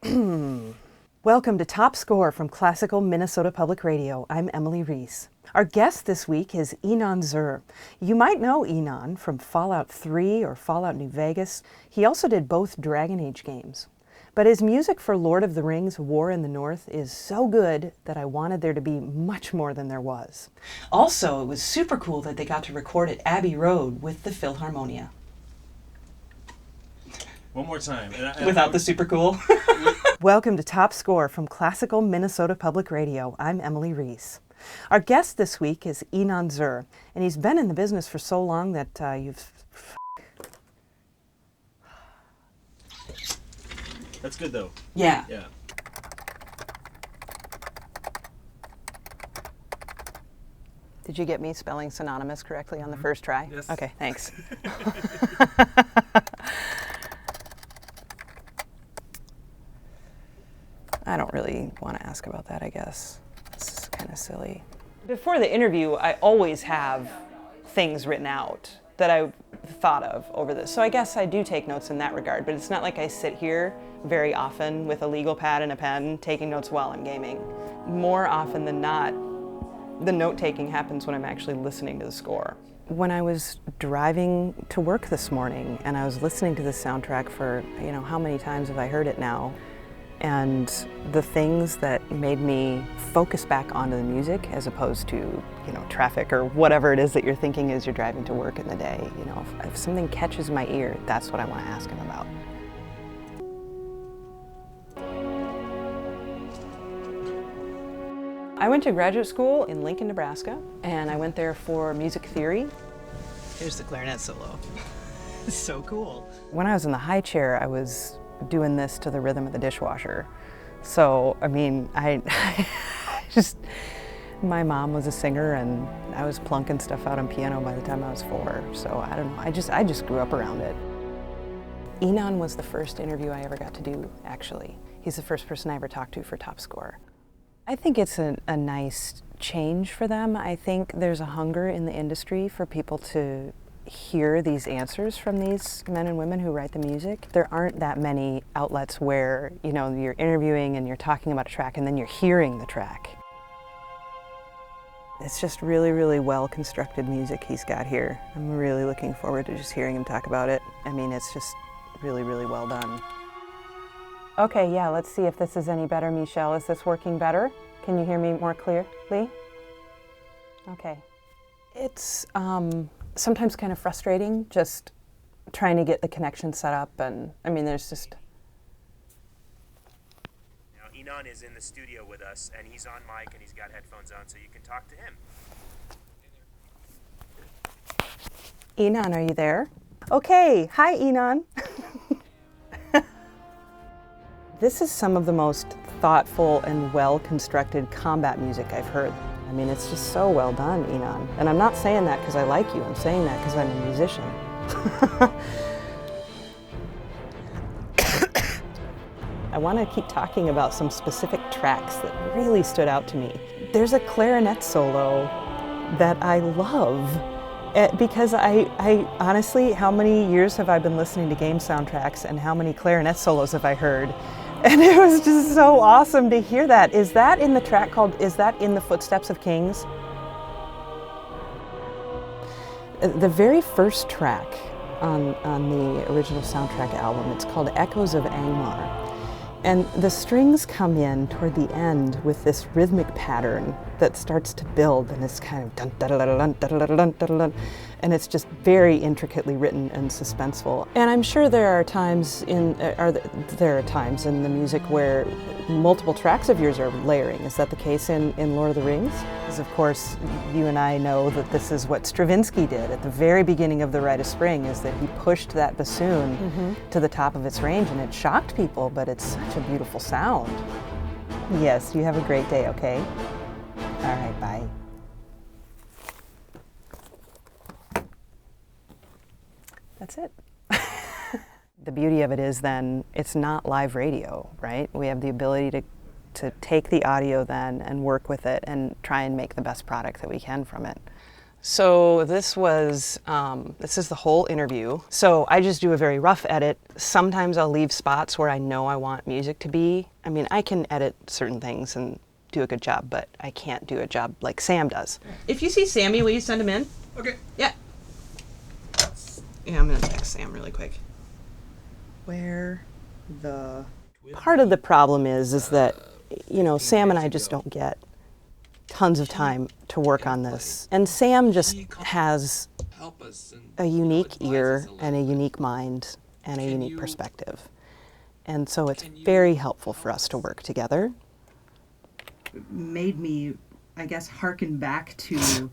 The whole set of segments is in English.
Welcome to Top Score from Classical Minnesota Public Radio. I'm Emily Reese. Our guest this week is Inon Zur. You might know Inon from Fallout 3 or Fallout New Vegas. He also did both Dragon Age games. But his music for Lord of the Rings: War in the North is so good that I wanted there to be much more than there was. Also, it was super cool that they got to record at Abbey Road with the Philharmonia. One more time. Without the super cool. Welcome to Top Score from Classical Minnesota Public Radio. I'm Emily Reese. Our guest this week is Inon Zur, and he's been in the business for so long that That's good though. Yeah. Yeah. Did you get me spelling synonymous correctly on the first try? Yes. Okay, thanks. I don't really want to ask about that, I guess. This is kind of silly. Before the interview, I always have things written out that I thought of over this. So I guess I do take notes in that regard, but it's not like I sit here very often with a legal pad and a pen taking notes while I'm gaming. More often than not, the note-taking happens when I'm actually listening to the score. When I was driving to work this morning and I was listening to the soundtrack for, how many times have I heard it now? And the things that made me focus back onto the music as opposed to, traffic or whatever it is that you're thinking as you're driving to work in the day. If something catches my ear, that's what I want to ask him about. I went to graduate school in Lincoln, Nebraska, and I went there for music theory. Here's the clarinet solo. It's so cool. When I was in the high chair, I was doing this to the rhythm of the dishwasher. So, my mom was a singer and I was plunking stuff out on piano by the time I was 4. So I don't know, I just grew up around it. Inon was the first interview I ever got to do, actually. He's the first person I ever talked to for Top Score. I think it's a nice change for them. I think there's a hunger in the industry for people to hear these answers from these men and women who write the music. There aren't that many outlets where, you're interviewing and you're talking about a track and then you're hearing the track. It's just really, really well-constructed music he's got here. I'm really looking forward to just hearing him talk about it. It's just really, really well done. Okay, yeah, let's see if this is any better, Michelle. Is this working better? Can you hear me more clearly? Okay. It's sometimes kind of frustrating just trying to get the connection set up, and there's just... Now, Inon is in the studio with us, and he's on mic, and he's got headphones on, so you can talk to him. Inon, are you there? Okay, hi, Inon. This is some of the most thoughtful and well-constructed combat music I've heard. It's just so well done, Inon. And I'm not saying that because I like you, I'm saying that because I'm a musician. I want to keep talking about some specific tracks that really stood out to me. There's a clarinet solo that I love because I honestly, how many years have I been listening to game soundtracks and how many clarinet solos have I heard? And it was just so awesome to hear that. Is that in the track is that in the Footsteps of Kings? The very first track on the original soundtrack album, it's called Echoes of Angmar. And the strings come in toward the end with this rhythmic pattern that starts to build, and it's kind of dun dun dun dun dun dun dun dun dun, and it's just very intricately written and suspenseful. And I'm sure there are times in the music where multiple tracks of yours are layering. Is that the case in Lord of the Rings? Because of course you and I know that this is what Stravinsky did at the very beginning of The Rite of Spring, is that he pushed that bassoon to the top of its range, and it shocked people, but it's such a beautiful sound. Yes, you have a great day, okay? All right, bye. That's it. The beauty of it is then it's not live radio, right? We have the ability to take the audio then and work with it and try and make the best product that we can from it. So this was, this is the whole interview. So I just do a very rough edit. Sometimes I'll leave spots where I know I want music to be. I mean, I can edit certain things and do a good job, but I can't do a job like Sam does. If you see Sammy, will you send him in? Okay. Yeah. Yeah, I'm gonna text Sam really quick. Where the... Part of the problem is that, you know, Sam and I just don't get tons of time to work on this. And Sam just has a unique ear and a unique mind and a unique perspective. And so it's very helpful for us to work together. Made me, I guess, harken back to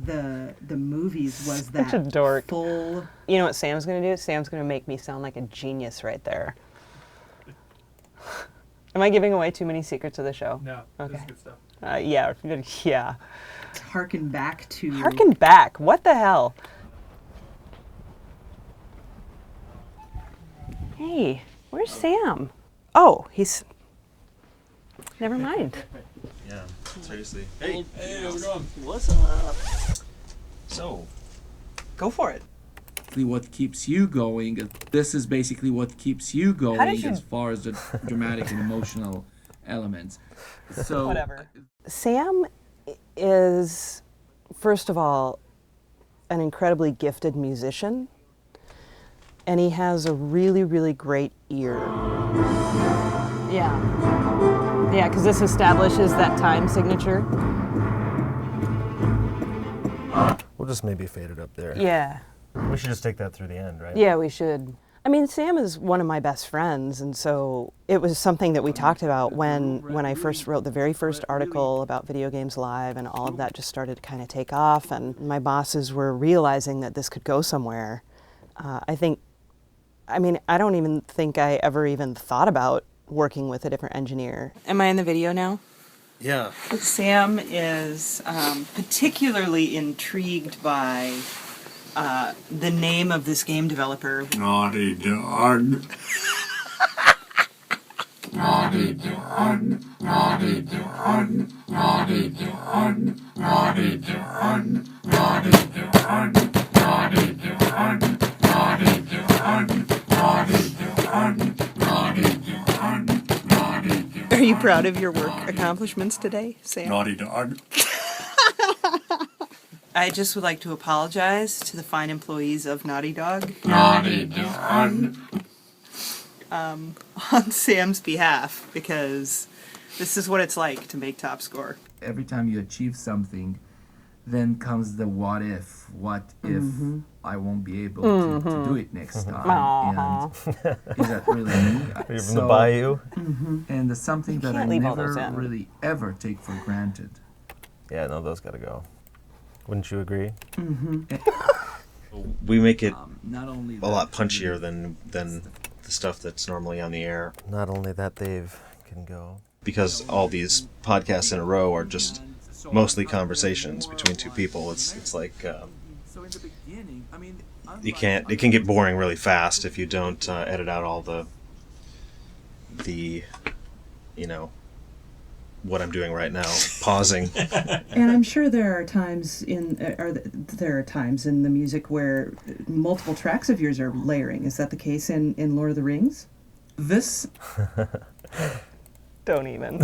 the movies was that Such a dork. full... You know what Sam's gonna do? Sam's gonna make me sound like a genius right there. Am I giving away too many secrets of the show? No, Okay. this is good stuff. Yeah. Harken back to... Harken back. What the hell? Hey, where's Sam? Oh, he's... Never mind. Yeah, seriously. Hey, how's it going? What's up? so Go for it. What keeps you going. This is basically what keeps you going you- as far as the dramatic and emotional elements. So Whatever. Sam is, first of all, an incredibly gifted musician, and he has a really, really great ear. Yeah, because this establishes that time signature. We'll just maybe fade it up there. Yeah. We should just take that through the end, right? Yeah, we should. I mean, Sam is one of my best friends, and so it was something that we talked about when I first wrote the very first article about Video Games Live, and all of that just started to kind of take off, and my bosses were realizing that this could go somewhere. I don't even think I ever even thought about working with a different engineer. Am I in the video now? yeah, Sam is particularly intrigued by the name of this game developer. Naughty dog. Naughty dog. Naughty dog. Naughty dog. Naughty dog. Naughty dog. Naughty dog. Naughty dog. Naughty dog. Naughty dog. Are you proud of your work accomplishments today, Sam? Naughty dog. I just would like to apologize to the fine employees of Naughty Dog Naughty dog. on Sam's behalf, because this is what it's like to make top score. every time you achieve something, then comes the what if. What if I won't be able to do it next time? And is that really me? You're from the bayou? And it's something that I can't leave all those never in. really ever take for granted. Yeah, no, those gotta go. Wouldn't you agree? we make it Not only a lot punchier than the stuff that's normally on the air, Not only that, Dave can go. because all these podcasts in a row are just mostly conversations between two people. It's like So in the beginning, I mean, you can't. It can get boring really fast if you don't edit out all the you know, what I'm doing right now, pausing. And I'm sure there are times in the music where multiple tracks of yours are layering. Is that the case in Lord of the Rings? this Don't even.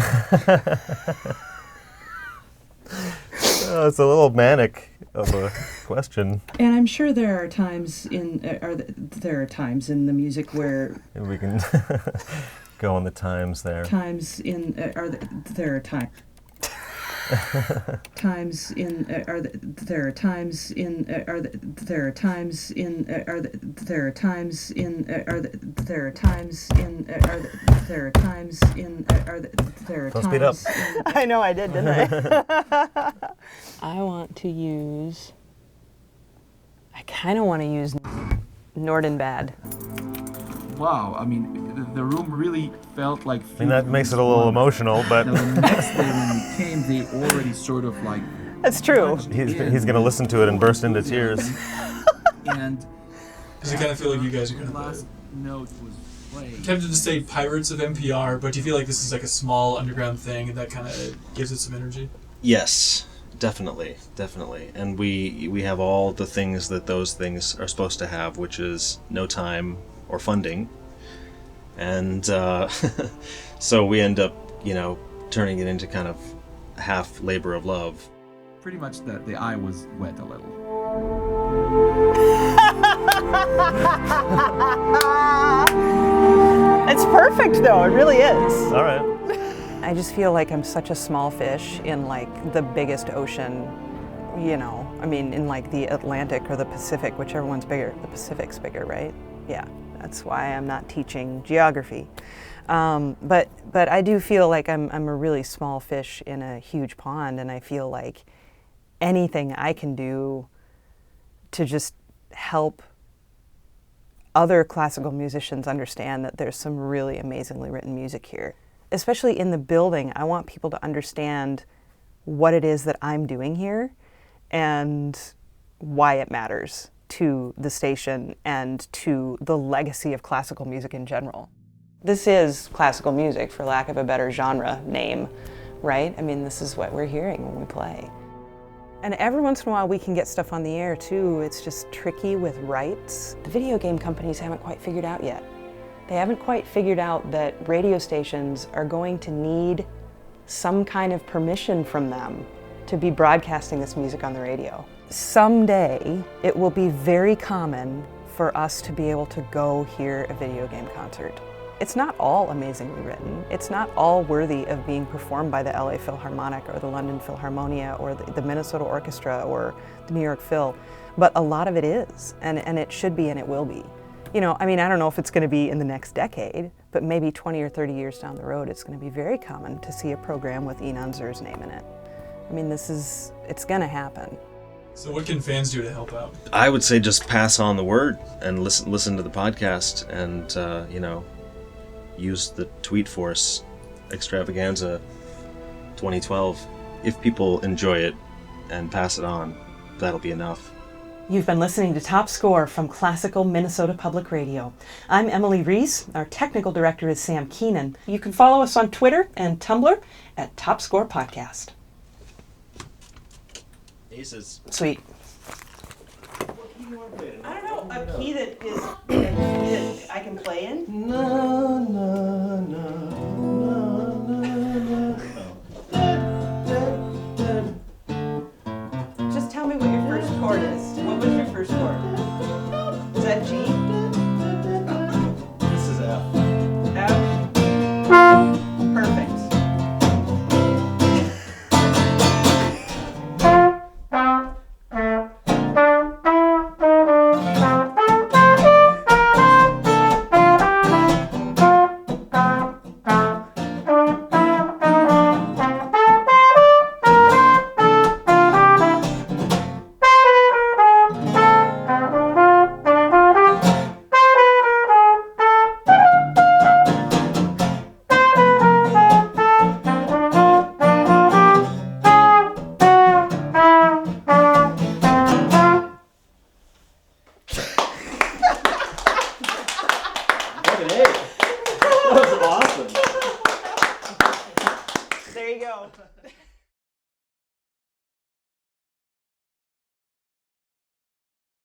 It's a little manic of a question. And I'm sure there are times in the music where And we can go on the times there. there are times in Don't speed up. I know I did, didn't I? I want to use... I kind of want to use Nordenbad. wow, I mean, the room really felt like. I mean, that makes it a little emotional, but Now the next day when we came, they already sort of like. That's true. he's gonna listen to it and burst into tears. And Does it kind of feel like you guys are the going to play last note was played. it? Tempted to say Pirates of NPR, but do you feel like this is like a small underground thing and that kind of gives it some energy? Yes, Definitely. And we have all the things that those things are supposed to have, which is no time or funding. And so we end up, turning it into kind of half labor of love. Pretty much the eye was wet a little. It's perfect though, it really is. All right. I just feel like I'm such a small fish in like the biggest ocean, in like the Atlantic or the Pacific, whichever one's bigger. The Pacific's bigger, right? Yeah, that's why I'm not teaching geography. But I do feel like I'm a really small fish in a huge pond, and I feel like anything I can do to just help other classical musicians understand that there's some really amazingly written music here. Especially in the building, I want people to understand what it is that I'm doing here and why it matters to the station and to the legacy of classical music in general. This is classical music, for lack of a better genre name, right? I mean, this is what we're hearing when we play. And every once in a while we can get stuff on the air too. It's just tricky with rights. The video game companies haven't quite figured out yet. They haven't quite figured out that radio stations are going to need some kind of permission from them to be broadcasting this music on the radio. Someday, it will be very common for us to be able to go hear a video game concert. It's not all amazingly written. It's not all worthy of being performed by the LA Philharmonic or the London Philharmonia or the Minnesota Orchestra or the New York Phil, but a lot of it is, and it should be and it will be. I don't know if it's going to be in the next decade, but maybe 20 or 30 years down the road, it's going to be very common to see a program with Inon Zur's name in it. It's going to happen. So what can fans do to help out? I would say just pass on the word and listen to the podcast and, use the Tweet Force Extravaganza 2012. If people enjoy it and pass it on, that'll be enough. You've been listening to Top Score from Classical Minnesota Public Radio. I'm Emily Reese. Our technical director is Sam Keenan. You can follow us on Twitter and Tumblr at Top Score Podcast. Aces. Sweet. I don't know, a key that I can play in? Na, na, na, Just tell me what your first chord is. What was your first chord? Is that G? This is F. F?